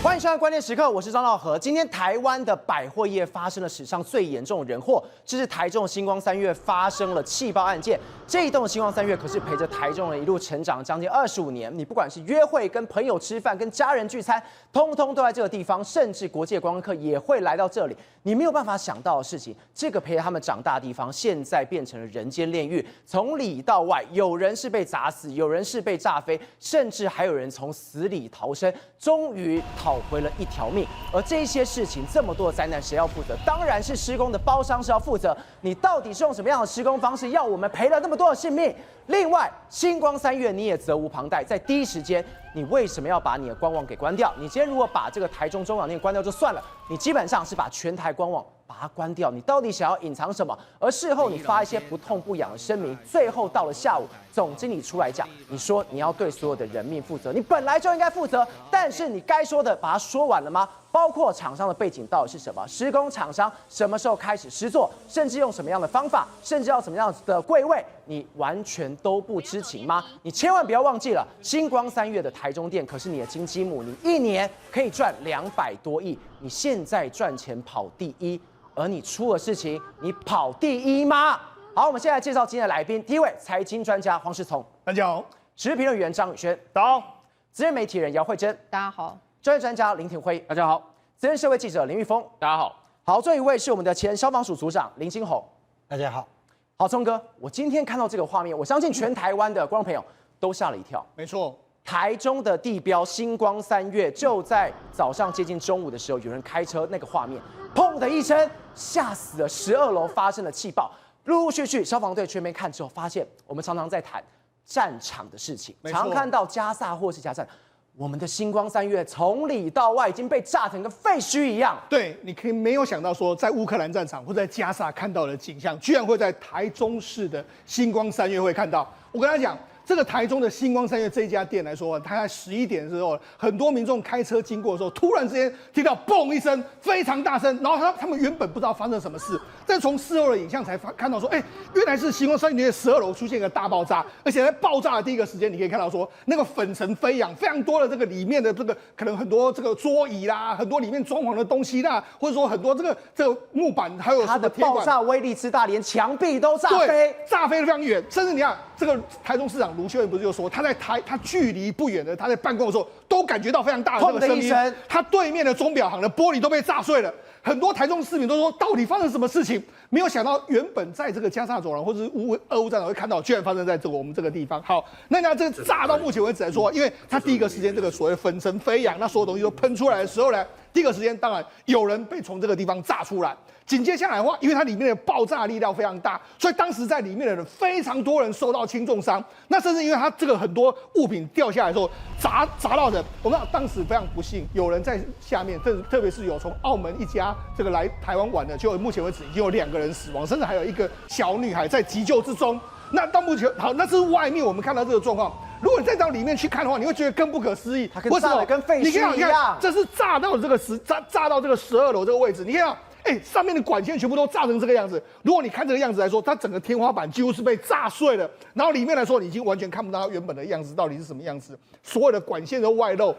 欢迎收看关键时刻，我是张道和。今天台湾的百货业发生了史上最严重的人祸，这是台中的星光三月发生了气爆案件。这一栋星光三月可是陪着台中人一路成长将近25年。你不管是约会、跟朋友吃饭、跟家人聚餐，通通都在这个地方，甚至国际观光客也会来到这里。你没有办法想到的事情，这个陪着他们长大的地方，现在变成了人间炼狱。从里到外，有人是被砸死，有人是被炸飞，甚至还有人从死里逃生，终于讨回了一条命。而这些事情，这么多的灾难，谁要负责？当然是施工的包商是要负责。你到底是用什么样的施工方式，要我们赔了那么多的性命？另外，星光三月你也责无旁贷，在第一时间，你为什么要把你的官网给关掉？你今天如果把这个台中中港店关掉就算了，你基本上是把全台官网把它关掉，你到底想要隐藏什么？而事后你发一些不痛不痒的声明，最后到了下午，总经理出来讲，你说你要对所有的人命负责，你本来就应该负责，但是你该说的把它说完了吗？包括厂商的背景到底是什么？施工厂商什么时候开始施作？甚至用什么样的方法？甚至要什么样的柜位？你完全都不知情吗？你千万不要忘记了，星光三月的台中店可是你的金鸡母，你一年可以赚200多亿，你现在赚钱跑第一，而你出了事情，你跑第一吗？好，我们现在介绍今天的来宾，第一位财经专家黄世聪，大家好；时事评论员张宇轩，大家好；资深媒体人姚慧珍，大家好；专业专家林廷辉，大家好；资深社会记者林玉峰，大家好。好，最后一位是我们的前消防署署长林金宏，大家好。好，聪哥，我今天看到这个画面，我相信全台湾的观众朋友都吓了一跳。没错，台中的地标星光三月就在早上接近中午的时候，有人开车，那个画面，砰的一声，吓死了12楼发生了气爆。陆陆续续，消防队去那边看之后，发现我们常常在谈战场的事情，常看到加萨或是加战。我们的星光三月从里到外已经被炸成跟废墟一样。对，你可以没有想到说，在乌克兰战场或在加沙看到的景象，居然会在台中市的星光三月会看到。我跟他讲，这个台中的星光三月这一家店来说，它在11点的时候，很多民众开车经过的时候，突然之间听到嘣一声，非常大声，然后他们原本不知道发生什么事，但从事后的影像才看到说，原来是星光三月的12楼出现一个大爆炸，而且在爆炸的第一个时间，你可以看到说，那个粉尘飞扬，非常多的这个里面的这个可能很多这个桌椅啦，很多里面装潢的东西啦，或者说很多这个木板，还有它的爆炸威力之大，连墙壁都炸飞，炸飞得非常远，甚至你看这个台中市长卢秀燕不是就说，他距离不远的，他在办公的时候都感觉到非常大的这个声音，他对面的钟表行的玻璃都被炸碎了。很多台中市民都说，到底发生什么事情？没有想到，原本在这个加沙走廊或者是俄乌战场会看到，居然发生在我们这个地方。好，那这个炸到目前为止来说，因为它第一个时间这个所谓粉尘飞扬，那所有东西都喷出来的时候呢，第一个时间当然有人被从这个地方炸出来。紧接下来的话，因为它里面的爆炸力量非常大，所以当时在里面的人非常多人受到轻重伤。那甚至因为它这个很多物品掉下来的时候砸到人，我们当时非常不幸，有人在下面，特别是有从澳门一家这个来台湾玩的，就目前为止已经有2个人死亡，甚至还有一个小女孩在急救之中。那到目前好，那是外面我们看到这个状况。如果你再到里面去看的话，你会觉得更不可思议。它跟炸的跟废墟一样，这是炸到这个炸到这个12楼这个位置，你看。上面的管线全部都炸成这个样子。如果你看这个样子来说，它整个天花板几乎是被炸碎了。然后里面来说，你已经完全看不到它原本的样子到底是什么样子，所有的管线都外露，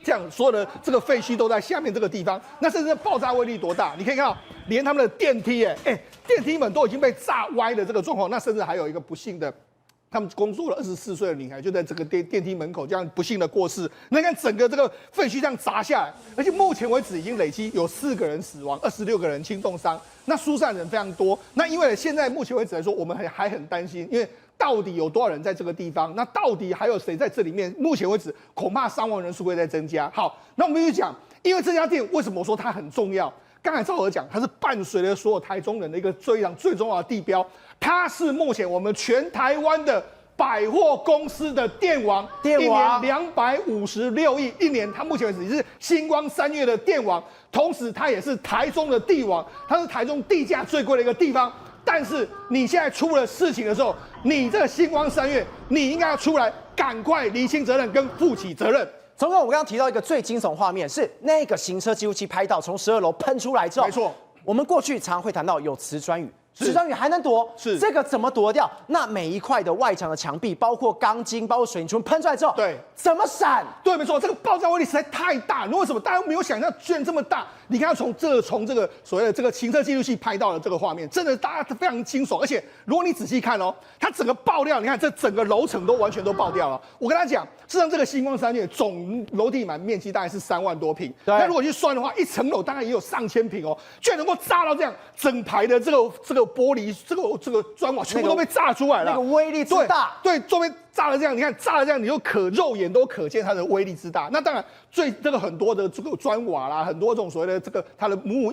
这样所有的这个废墟都在下面这个地方。那甚至爆炸威力多大？你可以看到，连他们的电梯，电梯门都已经被炸歪的这个状况。那甚至还有一个不幸的。他们工作了24岁的女孩就在这个电梯门口这样不幸的过世。那看整个这个废墟这样砸下来，而且目前为止已经累积有4个人死亡，26个人轻重伤，那疏散人非常多。那因为现在目前为止来说，我们还很担心，因为到底有多少人在这个地方？那到底还有谁在这里面？目前为止恐怕伤亡人数会在增加。好，那我们就讲，因为这家店为什么我说它很重要？刚才赵和讲，它是伴随了所有台中人的一个最重要的地标，它是目前我们全台湾的百货公司的店王，一年256亿，一年，它目前为止是星光三月的店王，同时它也是台中的地王，它是台中地价最贵的一个地方。但是你现在出了事情的时候，你这个星光三月，你应该要出来赶快厘清责任跟负起责任。从刚我们刚刚提到一个最惊悚画面，是那个行车记录器拍到从12楼喷出来之后，没错。我们过去常会谈到有瓷砖雨，石川宇还能躲，是这个怎么躲掉？那每一块的外墙的墙壁，包括钢筋，包括水泥，全部喷出来之后，对，怎么闪？对，没错，这个爆炸威力实在太大。为什么大家没有想到居然这么大？你看从这个所谓的这个行车记录器拍到的这个画面，真的大家非常清楚。而且如果你仔细看哦，它整个爆掉，你看这整个楼层都完全都爆掉了。我跟他讲，事实上这个星光三月总楼地板面积大概是3万多平，那如果去算的话，一层楼大概也有上千平哦，居然能够炸到这样，整排的这个玻璃，这个砖瓦全部都被炸出来了，那个威力之大，对，周边炸了这样，你看炸了这样，你就肉眼都可见它的威力之大。那当然，这个很多的这个砖瓦啦，很多这种所谓的这个它的木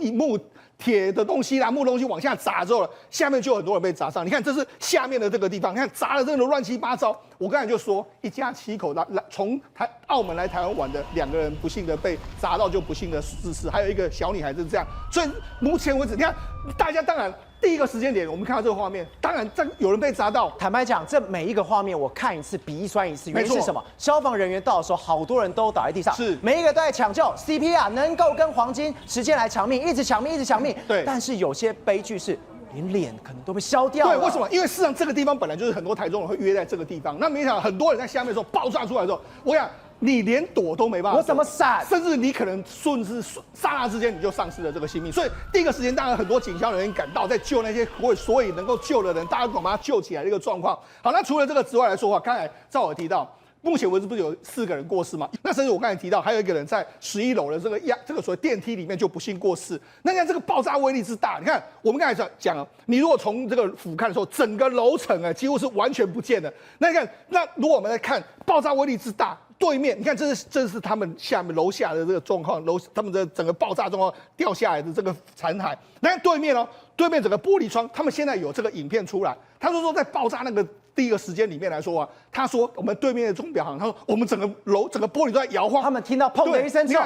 铁的东西啦，木东西往下砸之后，下面就有很多人被砸伤。你看，这是下面的这个地方，你看砸了真的乱七八糟。我刚才就说，一家7口从澳门来台湾玩的2个人不幸的被砸到，就不幸的逝世，还有一个小女孩是这样。所以目前为止，你看大家当然。第一个时间点，我们看到这个画面，当然有人被砸到。坦白讲，这每一个画面我看一次鼻一酸一次，原因是什么？消防人员到的时候，好多人都倒在地上，是每一个都在抢救 CPR， 能够跟黄金时间来抢命，一直抢命，一直抢命。对，但是有些悲剧是连脸可能都被削掉了。对，为什么？因为事实上这个地方本来就是很多台中人会约在这个地方，那没想到很多人在下面的时候爆炸出来的时候，我想。你连躲都没办法，我怎么闪？甚至你可能刹那之间你就丧失了这个性命。所以第一个时间，当然很多警消人员赶到，在救那些所以能够救的人，大家赶把他救起来的一个状况。好，那除了这个之外来说的话，刚才赵我提到。目前为止不是有4个人过世嘛？那甚至我刚才提到，还有一个人在11楼的这个所谓电梯里面就不幸过世。那你看这个爆炸威力之大，你看我们刚才讲，你如果从这个俯瞰的时候，整个楼层几乎是完全不见的。那你看，那如果我们来看爆炸威力之大，对面你看这是他们楼下的这个状况，他们的整个爆炸状况掉下来的这个残骸。那对面对面整个玻璃窗，他们现在有这个影片出来，他说在爆炸那个。第一个时间里面来说啊，他说我们对面的钟表行，他说我们整个玻璃都在摇晃，他们听到砰的一声之后，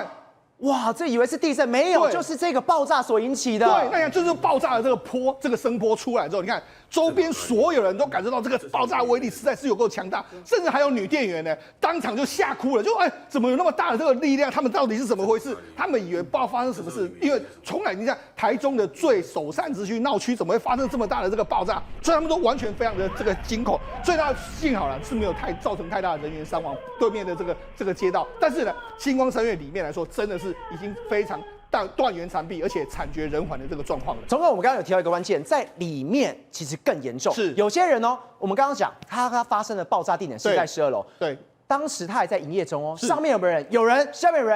哇，这以为是地震，没有，就是这个爆炸所引起的。对，那样就是爆炸的这个声波出来之后，你看周边所有人都感受到这个爆炸威力实在是有够强大，甚至还有女店员呢，当场就吓哭了，就怎么有那么大的这个力量？他们到底是怎么回事？他们以为不知道发生什么事，因为从来你看台中的最首善之区闹区，怎么会发生这么大的这个爆炸？所以他们都完全非常的这个惊恐。所以他幸好了是没有造成太大的人员伤亡，对面的这个街道。但是呢，星光三月里面来说，真的是已经非常。断垣残壁，而且惨绝人寰的这个状况了。总共我们刚刚有提到一个关键，在里面其实更严重。是有些人我们刚刚讲他发生的爆炸地点是在12楼，对，当时他还在营业中哦，上面有没有人？有人，下面有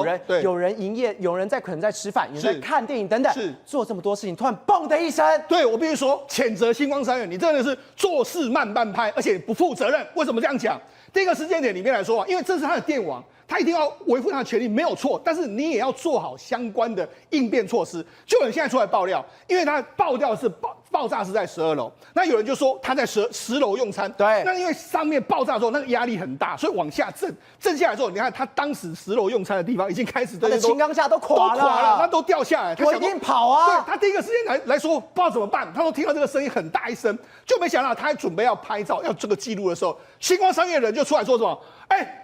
人，有人营业，有人可能在吃饭，有人在看电影等等，是做这么多事情，突然嘣的一声，对我必须说，谴责星光三月，你真的是做事慢半拍，而且不负责任。为什么这样讲？第一个时间点里面来说啊，因为这是他的电网。他一定要维护他的权利，没有错，但是你也要做好相关的应变措施。就有人现在出来爆料，因为他爆掉的是爆炸是在12楼，那有人就说他在10楼用餐，对，那因为上面爆炸的时候那个压力很大，所以往下震下来之后，你看他当时10楼用餐的地方已经开始他的轻钢架都垮了，那都掉下来，我一定跑啊！对他第一个时间来说不知道怎么办，他说听到这个声音很大一声，就没想到他还准备要拍照要这个记录的时候，星光三月人就出来说什么？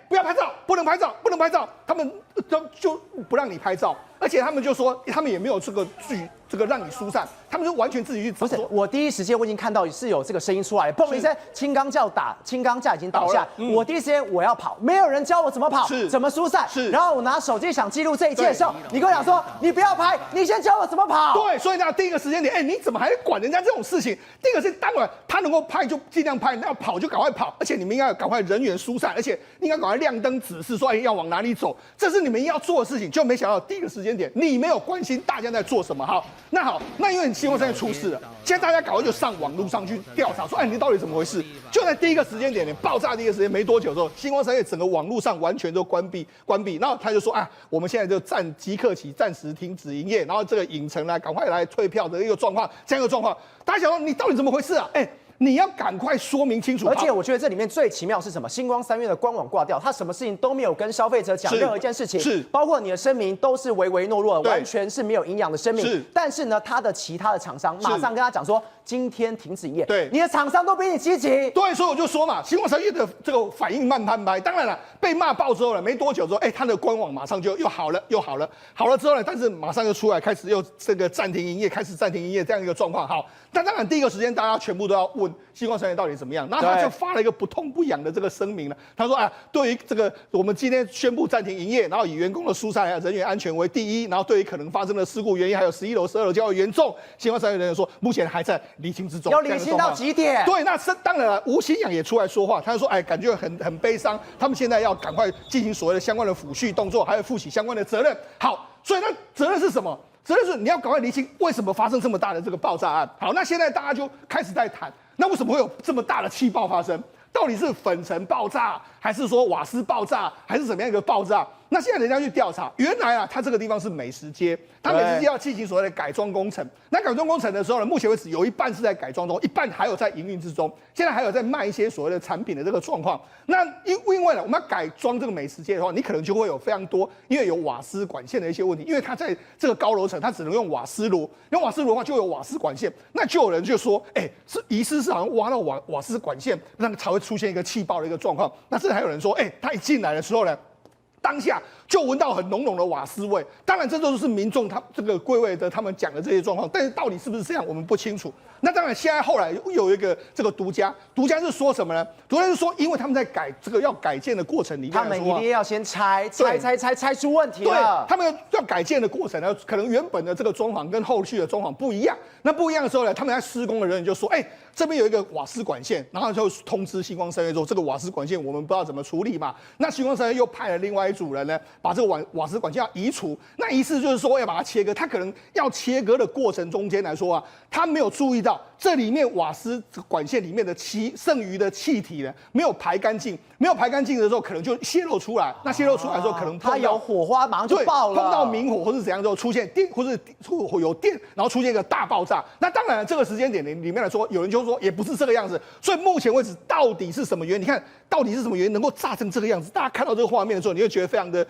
不要拍照，不能拍照，不能拍照，他们就不让你拍照，而且他们就说他们也没有这个让你疏散，他们就完全自己去找。不是，我第一时间我已经看到是有这个声音出来，砰一声，轻钢架已经倒下，我第一时间我要跑，没有人教我怎么跑，怎么疏散，然后我拿手机想记录这一切的时候，你跟我讲说你不要拍，你先教我怎么跑。对，所以呢，第一个时间点，你怎么还管人家这种事情？第一个是当然他能够拍就尽量拍，要跑就赶快跑，而且你们应该赶快人员疏散，而且应该赶快亮灯指示说要往哪里走，这是你们要做的事情。就没想到第一个时间点，你没有关心大家在做什么。好，那因为你星光三月出事了，现在大家赶快就上网路上去调查，说你到底怎么回事？就在第一个时间点，爆炸第一个时间没多久之后，星光三月整个网络上完全都关闭，然后他就说我们现在就即刻起暂时停止营业，然后这个影城呢赶快来退票的一个状况，这样一个状况，大家想说你到底怎么回事啊？你要赶快说明清楚。而且我觉得这里面最奇妙是什么？星光三月的官网挂掉，他什么事情都没有跟消费者讲任何一件事情，是包括你的声明都是唯唯诺诺，完全是没有营养的声明。但是呢，他的其他的厂商马上跟他讲说，今天停止营业。对，你的厂商都比你积极。对，所以我就说嘛，星光三月的这个反应慢半拍。当然了，被骂爆之后呢，没多久之后，它的官网马上就又好了，好了之后呢，但是马上又出来开始又这个暂停营业，这样一个状况。好，那当然第一个时间大家全部都要问星光三月到底怎么样，然后他就发了一个不痛不痒的这个声明了。他说对于这个我们今天宣布暂停营业，然后以员工的疏散还有人员安全为第一，然后对于可能发生的事故原因还有11楼、12楼较为严重，星光三月人员说目前还在厘清之中。要厘清到几点？对，那当然了，吴新阳也出来说话，他说感觉很悲伤，他们现在要赶快进行所谓的相关的抚恤动作，还有负起相关的责任。好，所以那责任是什么？责任是你要赶快厘清为什么发生这么大的这个爆炸案。好，那现在大家就开始在谈，那为什么会有这么大的气爆发生？到底是粉尘爆炸，还是说瓦斯爆炸，还是怎么样一个爆炸？那现在人家去调查，原来它这个地方是美食街，它美食街要进行所谓的改装工程。那改装工程的时候呢，目前为止有一半是在改装中，一半还有在营运之中。现在还有在卖一些所谓的产品的这个状况。那因为呢，我们要改装这个美食街的话，你可能就会有非常多，因为有瓦斯管线的一些问题，因为它在这个高楼层，它只能用瓦斯炉，用瓦斯炉的话就有瓦斯管线，那就有人就说，是疑似是好像挖到瓦斯管线，那才会出现一个气爆的一个状况。那甚至还有人说，他一进来的时候呢，当下就闻到很浓浓的瓦斯味。当然，这都是民众他这个柜位的他们讲的这些状况，但是到底是不是这样，我们不清楚。那当然，现在后来又有一个这个独家是说什么呢？独家是说，因为他们在要改建的过程里面，他们一定要先拆出问题了。对，他们要改建的过程呢，可能原本的这个装潢跟后续的装潢不一样。那不一样的时候呢，他们在施工的人员就说，这边有一个瓦斯管线，然后就通知星光三月说，这个瓦斯管线我们不知道怎么处理嘛。那星光三月又派了另外一组人呢，把这个瓦斯管线要移除。那意思就是说要把它切割，他可能要切割的过程中间来说他没有注意到这里面瓦斯管线里面的剩余的气体呢没有排干净，的时候可能就泄露出来。那泄露出来的时候，可能它有火花，马上就爆了。碰到明火或是怎样之后出现电，或是有电，然后出现一个大爆炸。那当然这个时间点里面来说，有人就说也不是这个样子。所以目前为止，到底是什么原因？你看到底是什么原因能够炸成这个样子？大家看到这个画面的时候，你会觉得非常的。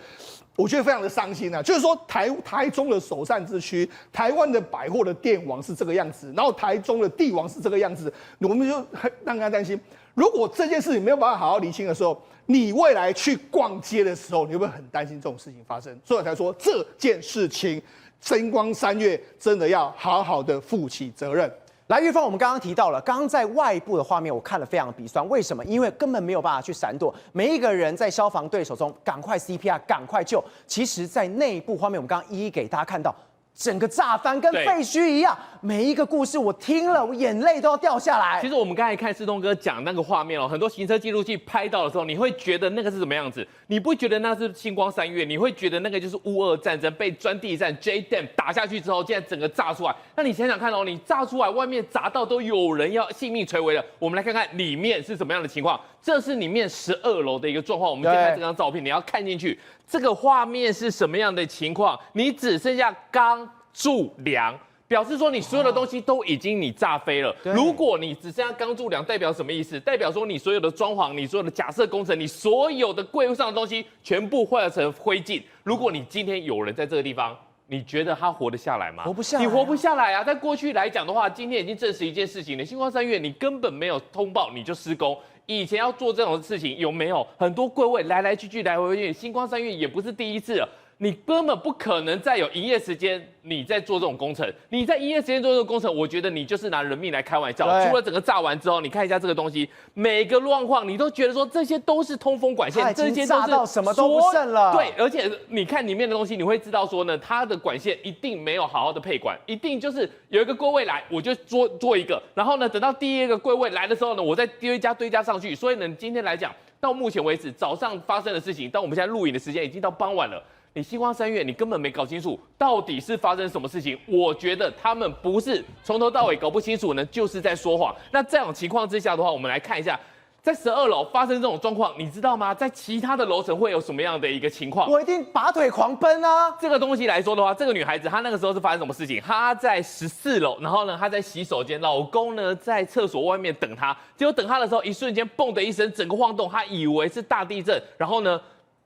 我觉得非常的伤心啊，就是说台中的首善之区，台湾的百货的店王是这个样子，然后台中的帝王是这个样子，我们就让大家担心，如果这件事情没有办法好好厘清的时候，你未来去逛街的时候，你会不会很担心这种事情发生？所以我才说这件事情，星光三月真的要好好的负起责任。来，玉峰，我们刚刚提到了，刚刚在外部的画面，我看了非常鼻酸。为什么？因为根本没有办法去闪躲，每一个人在消防队手中，赶快 CPR， 赶快救。其实，在内部画面，我们刚刚一一给大家看到，整个炸翻跟废墟一样，每一个故事我听了，我眼泪都要掉下来。其实我们刚才看世东哥讲那个画面很多行车记录器拍到的时候，你会觉得那个是什么样子？你不觉得那是星光三月？你会觉得那个就是乌俄战争被钻地战 JDAM 打下去之后，现在整个炸出来。那你想想看你炸出来，外面砸到都有人要性命垂危了。我们来看看里面是什么样的情况。这是里面12楼的一个状况。我们先看这张照片，你要看进去，这个画面是什么样的情况？你只剩下钢柱梁。表示说你所有的东西都已经你炸飞了。如果你只剩下钢柱梁，代表什么意思？代表说你所有的装潢、你所有的假设工程、你所有的柜上的东西全部化成灰烬。如果你今天有人在这个地方，你觉得他活得下来吗？活不下来，你活不下来啊！在过去来讲的话，今天已经证实一件事情了：星光三月你根本没有通报你就施工。以前要做这种事情有没有？很多柜位来来去去，来回去，星光三月也不是第一次了。你根本不可能再有营业时间，你在做这种工程。你在营业时间做这种工程，我觉得你就是拿人命来开玩笑。除了整个炸完之后，你看一下这个东西，每个状况你都觉得说这些都是通风管线，这些都是炸到什么都不剩了。对，而且你看里面的东西，你会知道说呢，它的管线一定没有好好的配管，一定就是有一个柜位来，我就做一个，然后呢，等到第二个柜位来的时候呢，我再堆加上去。所以呢，今天来讲，到目前为止早上发生的事情，到我们现在录影的时间已经到傍晚了。你星光三月，你根本没搞清楚到底是发生什么事情。我觉得他们不是从头到尾搞不清楚呢，就是在说谎。那这种情况之下的话，我们来看一下，在12楼发生这种状况，你知道吗？在其他的楼层会有什么样的一个情况？我一定拔腿狂奔啊！这个东西来说的话，这个女孩子她那个时候是发生什么事情？她在14楼，然后呢，她在洗手间，老公呢在厕所外面等她，结果等她的时候，一瞬间嘣的一声，整个晃动，她以为是大地震，然后呢，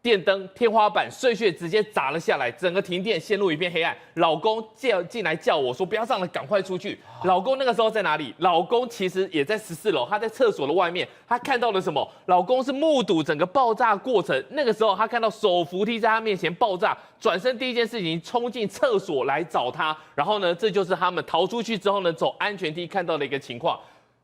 电灯、天花板、碎屑直接砸了下来，整个停电，陷入一片黑暗。老公进来叫我说不要上来，赶快出去。老公那个时候在哪里？老公其实也在14楼，他在厕所的外面，他看到了什么？老公是目睹整个爆炸过程。那个时候他看到手扶梯在他面前爆炸，转身第一件事情冲进厕所来找他。然后呢，这就是他们逃出去之后呢，走安全梯看到的一个情况。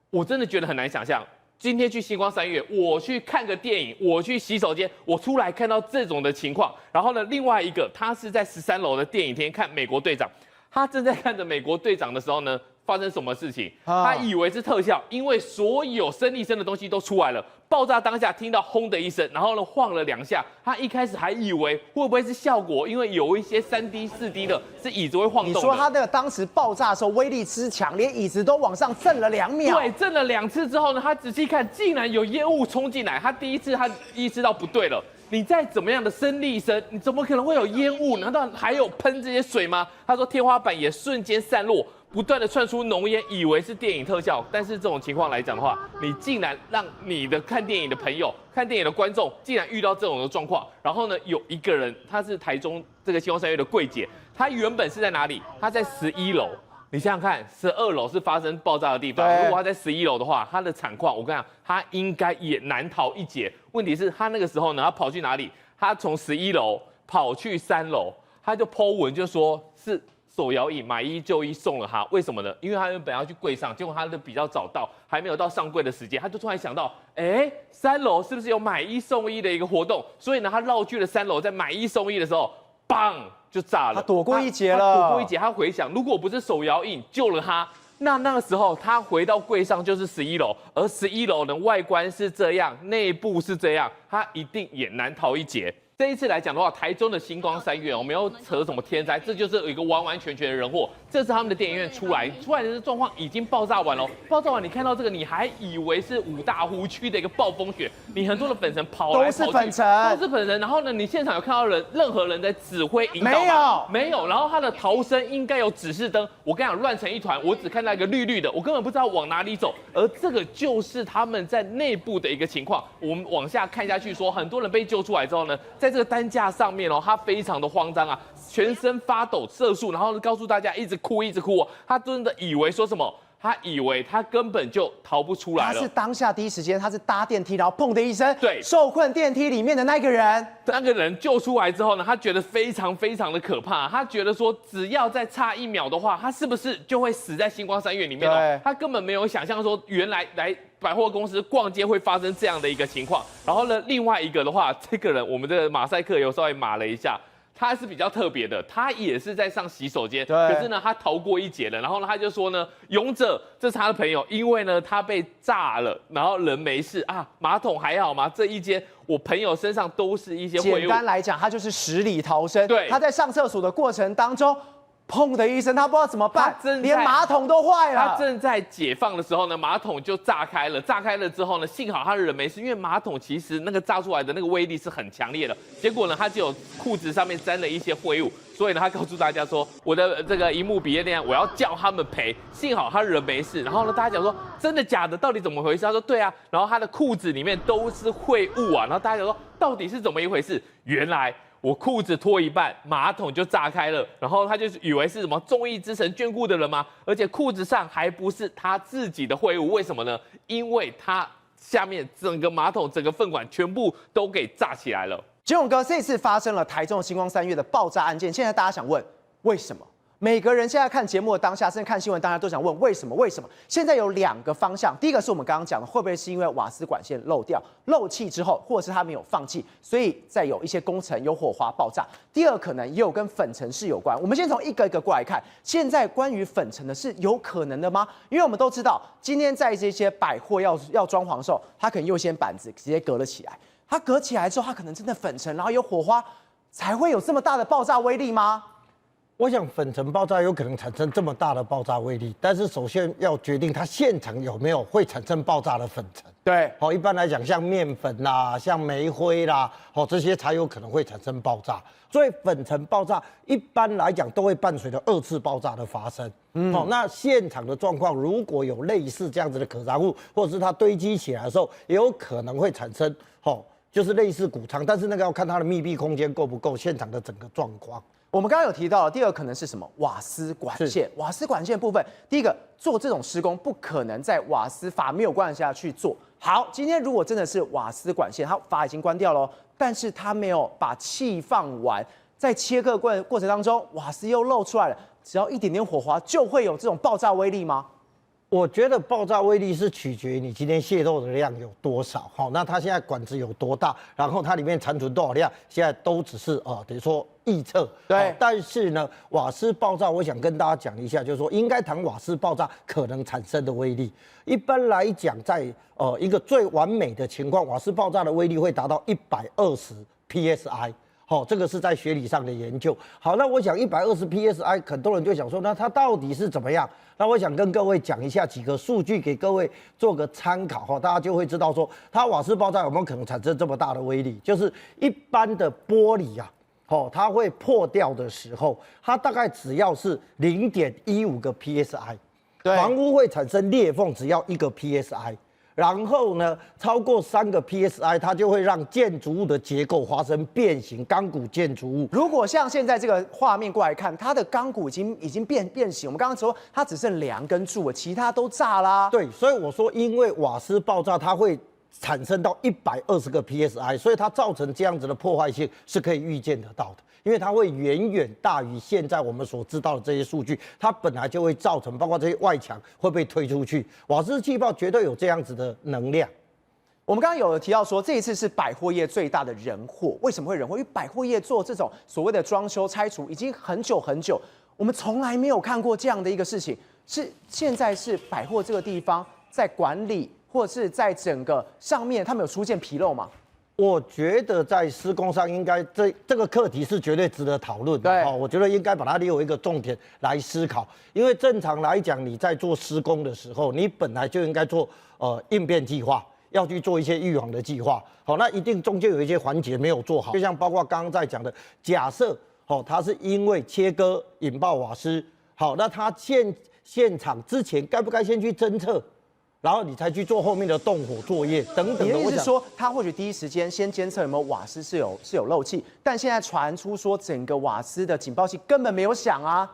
我真的觉得很难想象。今天去星光三月，我去看个电影，我去洗手间，我出来看到这种的情况。然后呢，另外一个他是在13楼的电影厅看美国队长，他正在看着美国队长的时候呢，发生什么事情？他以为是特效，因为所有声力声的东西都出来了。爆炸当下听到轰的一声，然后呢晃了2下，他一开始还以为会不会是效果，因为有一些3D、4D 的，是椅子会晃动的。你说他那个当时爆炸的时候威力之强，连椅子都往上震了2秒。对，震了2次之后呢，他仔细看，竟然有烟雾冲进来。他第一次他意识到不对了。你再怎么样的声力声，你怎么可能会有烟雾？难道还有喷这些水吗？他说天花板也瞬间散落，不断的窜出浓烟，以为是电影特效。但是这种情况来讲的话，你竟然让你的看电影的朋友、看电影的观众，竟然遇到这种的状况。然后呢，有一个人，他是台中这个星光三月的柜姐，他原本是在哪里？他在11楼。你想想看，12楼是发生爆炸的地方。如果他在11楼的话，他的惨况，我跟你讲，他应该也难逃一劫。问题是，他那个时候呢，他跑去哪里？他从11楼跑去3楼，他就 po 文就说是手摇饮买1就1送了他。为什么呢？因为他原本要去柜上，结果他的比较早到，还没有到上柜的时间，他就突然想到，3楼是不是有买1送1的一个活动？所以呢，他绕去了3楼，在买1送1的时候，砰！就炸了，他躲过一劫了。他躲过一劫，他回想，如果不是手摇印救了他，那个时候他回到柜上就是11楼，而11楼的外观是这样，内部是这样，他一定也难逃一劫。这一次来讲的话，台中的星光三月，我们要扯什么天灾，这就是有一个完完全全的人祸。这次他们的电影院出来的状况已经爆炸完了，爆炸完你看到这个，你还以为是五大湖区的一个暴风雪，你很多的粉尘跑来跑去，都是粉尘，都是粉尘。然后呢，你现场有看到任何人在指挥引导吗？没有。然后他的逃生应该有指示灯，我跟你讲乱成一团，我只看到一个绿绿的，我根本不知道往哪里走。而这个就是他们在内部的一个情况。我们往下看下去说，很多人被救出来之后呢，在这个担架上面他非常的慌张啊，全身发抖、色素，然后告诉大家一直哭他真的以为说什么？他以为他根本就逃不出来了。他是当下第一时间，他是搭电梯，然后砰的一声，对，受困电梯里面的那个人。那个人救出来之后呢，他觉得非常非常的可怕。他觉得说，只要再差1秒的话，他是不是就会死在星光三月里面哦？他根本没有想象说，原来来百货公司逛街会发生这样的一个情况。然后呢，另外一个的话，这个人我们的马赛克有稍微码了一下。他是比较特别的，他也是在上洗手间，可是呢，他逃过一劫了。然后呢，他就说呢，勇者这是他的朋友，因为呢他被炸了，然后人没事啊，马桶还好吗？这一间我朋友身上都是一些秽物。简单来讲，他就是死里逃生。对，他在上厕所的过程当中。砰的一声，他不知道怎么办，连马桶都坏了。他正在解放的时候呢，马桶就炸开了。炸开了之后呢，幸好他的人没事，因为马桶其实那个炸出来的那个威力是很强烈的。结果呢，他就有裤子上面沾了一些秽物，所以呢，他告诉大家说，我的这个荧幕比例我要叫他们赔。幸好他人没事。然后呢，大家讲说，真的假的？到底怎么回事？他说对啊。然后他的裤子里面都是秽物啊。然后大家讲说，到底是怎么一回事？原来。我裤子脱一半，马桶就炸开了，然后他就以为是什么众义之神眷顾的人吗？而且裤子上还不是他自己的秽物，为什么呢？因为他下面整个马桶、整个粪管全部都给炸起来了。建勇哥，这次发生了台中星光三月的爆炸案件，现在大家想问为什么？每个人现在看节目的当下，甚至看新闻当下，都想问为什么？为什么？现在有2个方向，第一个是我们刚刚讲的，会不会是因为瓦斯管线漏掉、漏气之后，或者是他没有放气，所以再有一些工程有火花爆炸？第二可能也有跟粉尘室有关。我们先从一个一个过来看，现在关于粉尘的是有可能的吗？因为我们都知道，今天在这些百货要装潢的时候，它可能右先板子直接隔了起来，它隔起来之后，它可能真的粉尘，然后有火花，才会有这么大的爆炸威力吗？我想粉尘爆炸有可能产生这么大的爆炸威力，但是首先要决定它现场有没有会产生爆炸的粉尘。对，一般来讲，像面粉啦、像煤灰啦，这些才有可能会产生爆炸。所以粉尘爆炸一般来讲都会伴随着2次爆炸的发生。那现场的状况如果有类似这样子的可燃物，或者是它堆积起来的时候，也有可能会产生就是类似谷仓，但是那个要看它的密闭空间够不够，现场的整个状况。我们刚刚有提到，第二可能是什么？瓦斯管线。瓦斯管线部分，第一个做这种施工不可能在瓦斯阀没有关下去做。好，今天如果真的是瓦斯管线，它阀已经关掉了，但是它没有把气放完，在切割过程当中，瓦斯又漏出来了，只要一点点火花，就会有这种爆炸威力吗？我觉得爆炸威力是取决于你今天泄漏的量有多少，好，那它现在管子有多大，然后它里面残存多少量，现在都只是等于说臆测。对，但是呢，瓦斯爆炸，我想跟大家讲一下，就是说应该谈瓦斯爆炸可能产生的威力。一般来讲，在一个最完美的情况，瓦斯爆炸的威力会达到120 psi。好，这个是在学理上的研究。好，那我想120 psi， 很多人就想说，那它到底是怎么样？那我想跟各位讲一下几个数据，给各位做个参考哈，大家就会知道说，它瓦斯爆炸有没有可能产生这么大的威力？就是一般的玻璃啊，它会破掉的时候，它大概只要是0.15个 psi， 房屋会产生裂缝，只要1个 psi。然后呢，超过3个 psi， 它就会让建筑物的结构发生变形，钢骨建筑物。如果像现在这个画面过来看，它的钢骨已经变形。我们刚刚说它只剩2根柱了，其他都炸啦。对，所以我说，因为瓦斯爆炸，它会产生到120个 psi， 所以它造成这样子的破坏性是可以预见得到的。因为它会远远大于现在我们所知道的这些数据，它本来就会造成，包括这些外墙会被推出去。瓦斯气爆绝对有这样子的能量。我们刚刚有提到说，这一次是百货业最大的人祸。为什么会人祸？因为百货业做这种所谓的装修拆除已经很久很久，我们从来没有看过这样的一个事情。是现在是百货这个地方在管理，或者是在整个上面，他们有出现纰漏吗？我觉得在施工上应该这个课题是绝对值得讨论的。对，我觉得应该把它列为一个重点来思考。因为正常来讲，你在做施工的时候，你本来就应该做应变计划，要去做一些预防的计划。好，那一定中间有一些环节没有做好，就像包括刚刚在讲的，假设它是因为切割引爆瓦斯，好，那它现场之前该不该先去侦测？然后你才去做后面的动火作业等等的。你的意思是说，他或许第一时间先监测有没有瓦斯是有漏气，但现在传出说整个瓦斯的警报器根本没有响啊。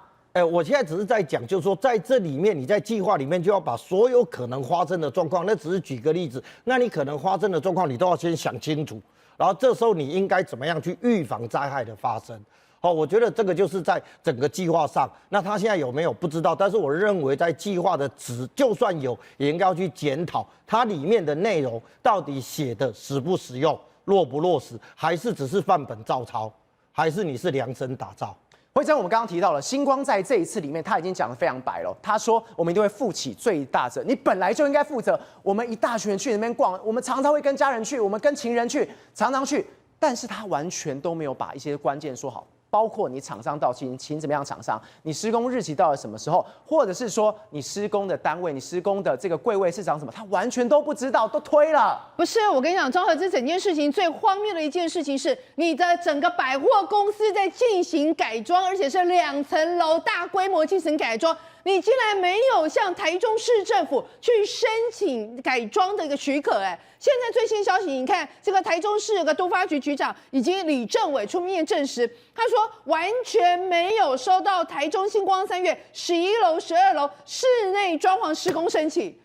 我现在只是在讲，就是说在这里面，你在计划里面就要把所有可能发生的状况，那只是举个例子，那你可能发生的状况你都要先想清楚，然后这时候你应该怎么样去预防灾害的发生。我觉得这个就是在整个计划上，那他现在有没有不知道，但是我认为在计划的就算有，也应该要去检讨它里面的内容到底写的实不实用，落不落实，还是只是范本照抄，还是你是量身打造。辉真，我们刚刚提到了星光在这一次里面，他已经讲得非常白了。他说，我们一定会负起最大责，你本来就应该负责。我们一大群人去那边逛，我们常常会跟家人去，我们跟情人去，常常去，但是他完全都没有把一些关键说好。包括你厂商到期，请怎么样厂商？你施工日期到了什么时候？或者是说你施工的单位、你施工的这个柜位是长什么？他完全都不知道，都推了。不是，我跟你讲，张和这整件事情最荒谬的一件事情是，你的整个百货公司在进行改装，而且是2层楼大规模进行改装。你竟然没有向台中市政府去申请改装的一个许可，现在最新消息，你看这个台中市的都发局局长以及李政委出面证实，他说完全没有收到台中星光3月11楼、12楼室内装潢施工申请。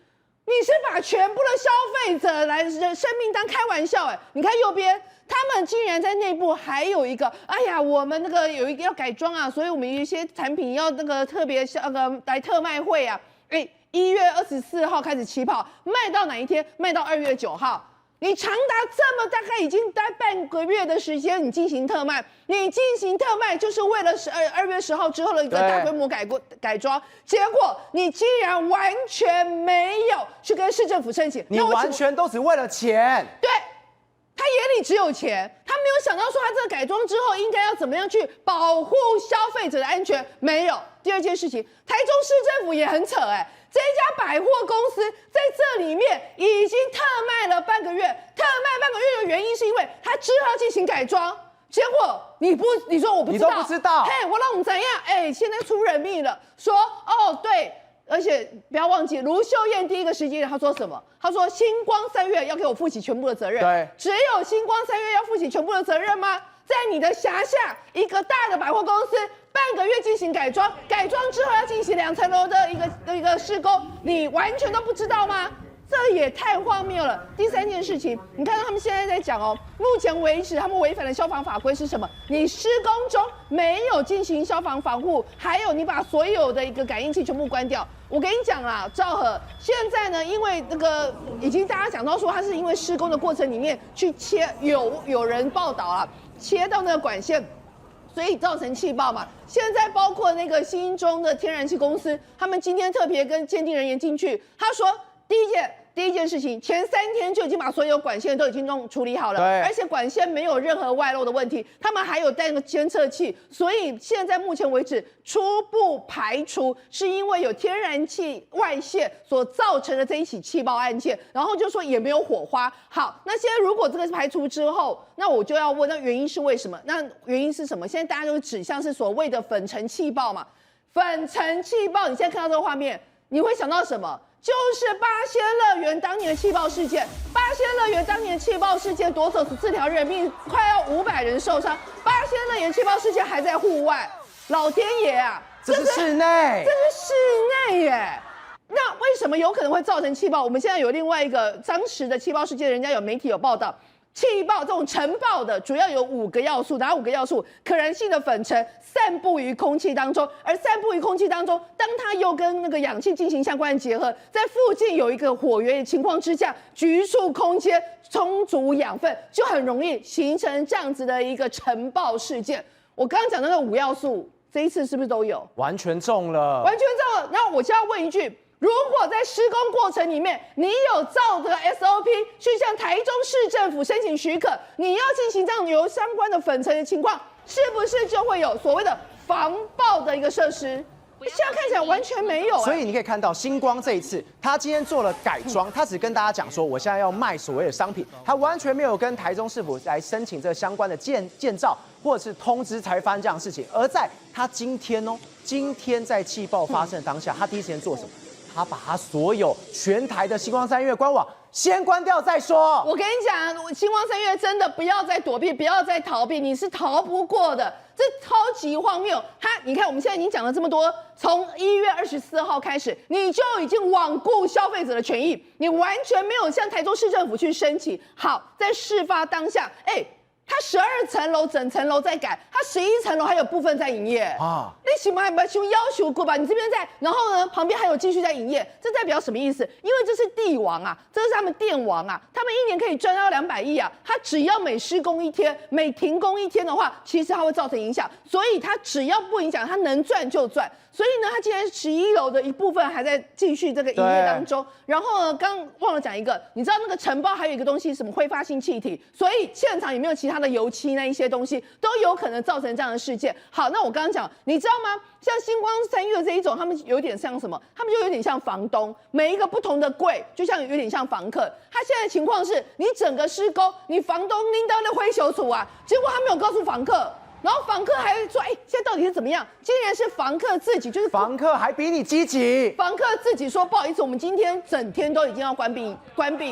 你是把全部的消费者来生命当开玩笑，你看右边，他们竟然在内部还有一个，哎呀，我们那个有一个要改装啊，所以我们有一些产品要那个特别来特卖会啊，1月24号开始起跑，卖到哪一天？卖到2月9号。你长达这么大概已经待半个月的时间，你进行特卖，你进行特卖就是为了2月10号之后的一个大规模改装，结果你竟然完全没有去跟市政府申请，你完全都只为了钱。对。他眼里只有钱，他没有想到说他这个改装之后应该要怎么样去保护消费者的安全，没有。第二件事情，台中市政府也很扯，这家百货公司在这里面已经特卖了半个月，特卖半个月的原因是因为他之后进行改装，结果你说我不知道，你都不知道，嘿，我让我们怎样？现在出人命了，说对。而且不要忘记，卢秀燕第一个时间点她说什么？她说星光3月要给我负起全部的责任。对，只有星光3月要负起全部的责任吗？在你的辖下，一个大的百货公司，半个月进行改装，改装之后要进行2层楼的一个施工，你完全都不知道吗？这也太荒谬了。第三件事情，你看到他们现在在讲哦，目前为止他们违反的消防法规是什么？你施工中没有进行消防防护，还有你把所有的一个感应器全部关掉。我跟你讲啦，赵和，现在呢，因为那个已经大家讲到说，他是因为施工的过程里面去切，有人报道了，切到那个管线。所以造成气爆嘛。现在包括那个新中的天然气公司，他们今天特别跟鉴定人员进去，他说第一件事情，前3天就已经把所有管线都已经处理好了，而且管线没有任何外漏的问题，他们还有带那个监测器，所以现在目前为止初步排除是因为有天然气外泄所造成的这一起气爆案件，然后就说也没有火花。好，那现在如果这个排除之后，那我就要问，那原因是为什么？那原因是什么？现在大家都指向是所谓的粉尘气爆嘛，粉尘气爆，你现在看到这个画面，你会想到什么？就是八仙乐园当年的气爆事件，八仙乐园当年的气爆事件夺走14条人命，快要500人受伤。八仙乐园气爆事件还在户外，老天爷啊，这是室内，这是室内耶。那为什么有可能会造成气爆？我们现在有另外一个当时的气爆事件，人家有媒体有报道。气爆这种尘爆的主要有5个要素，哪5个要素？可燃性的粉尘散布于空气当中，而散布于空气当中，当它又跟那个氧气进行相关的结合，在附近有一个火源的情况之下，局促空间充足养分，就很容易形成这样子的一个尘爆事件。我刚刚讲那个5要素，这一次是不是都有？完全中了，完全中了。然后我现在问一句。如果在施工过程里面，你有照着 SOP 去向台中市政府申请许可，你要进行这样有相关的粉尘的情况，是不是就会有所谓的防爆的一个设施？现在看起来完全没有。所以你可以看到星光这一次，他今天做了改装，他只跟大家讲说，我现在要卖所谓的商品，他完全没有跟台中市府来申请这相关的建造或者是通知才会发生这样的事情。而在他今天在气爆发生的当下，他第一时间做什么？他把他所有全台的星光3月官网先关掉再说。我跟你讲，星光3月真的不要再躲避，不要再逃避，你是逃不过的，这超级荒谬。你看我们现在已经讲了这么多，从1月24号开始，你就已经罔顾消费者的权益，你完全没有向台中市政府去申请。好，在事发当下，他12层楼整层楼在改，他11层楼还有部分在营业啊！你起码还不要求过吧？你这边在，然后呢，旁边还有继续在营业，这代表什么意思？因为这是地王啊，这是他们电王啊，他们1年可以赚到200亿啊！他只要每施工1天，每停工1天的话，其实它会造成影响，所以他只要不影响，他能赚就赚。所以呢，他今天11楼的一部分还在继续这个营业当中。然后呢，刚忘了讲一个，你知道那个尘爆还有一个东西，什么挥发性气体，所以现场有没有其他的油漆那一些东西，都有可能造成这样的事件。好，那我刚刚讲，你知道吗？像星光3月这一种，他们有点像什么？他们就有点像房东，每一个不同的柜，就像有点像房客。他现在的情况是，你整个施工，你房东拎到那灰球组啊，结果他没有告诉房客。然后房客还会说，现在到底是怎么样？竟然是房客自己，就是房客还比你积极。房客自己说，不好意思，我们今天整天都已经要关闭，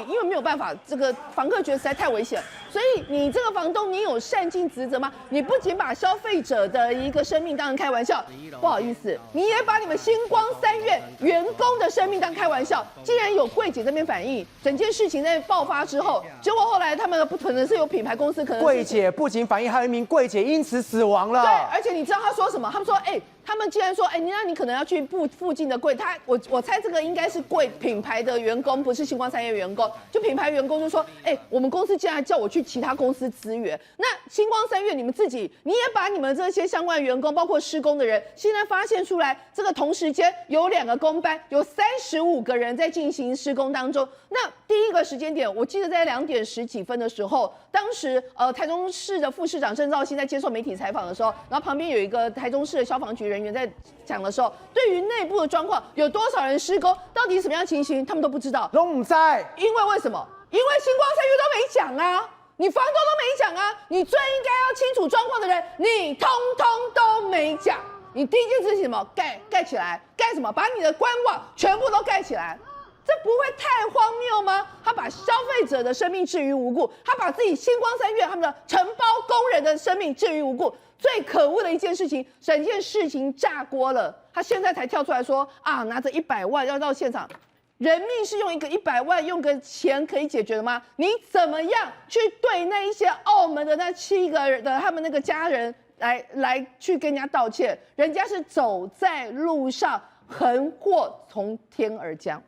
因为没有办法，这个房客觉得实在太危险。所以你这个房东，你有善尽职责吗？你不仅把消费者的一个生命当成开玩笑，不好意思，你也把你们星光3月员工的生命当开玩笑。既然有柜姐这边反映，整件事情在爆发之后，结果后来他们可能是有品牌公司，可能柜姐不仅反映，还有一名柜姐因此死亡了。对，而且你知道他说什么？他们说，他们既然说，那你可能要去附近的柜，我猜这个应该是柜品牌的员工，不是星光3月员工。就品牌员工就说，我们公司竟然叫我去其他公司支援，那星光3月你们自己，你也把你们这些相关的员工，包括施工的人，现在发现出来，这个同时间有2个工班，有35个人在进行施工当中。那第一个时间点，我记得在2点10几分的时候，当时台中市的副市长郑兆兴在接受媒体采访的时候，然后旁边有一个台中市的消防局人员在讲的时候，对于内部的状况，有多少人施工，到底什么样的情形，他们都不知道。都不在，因为什么？因为星光3月都没讲啊，你房东都没讲啊，你最应该要清楚状况的人，你通通都没讲。你第一件事情什么？盖起来，盖盖什么？把你的官网全部都盖起来。这不会太荒谬吗？他把消费者的生命置于无辜，他把自己星光三月他们的承包工人的生命置于无辜。最可恶的一件事情，整件事情炸锅了，他现在才跳出来说啊，拿着100万要到现场。人命是用一个100万用个钱可以解决的吗？你怎么样去对那一些澳门的那7个人的他们那个家人来去跟人家道歉？人家是走在路上，横祸从天而降。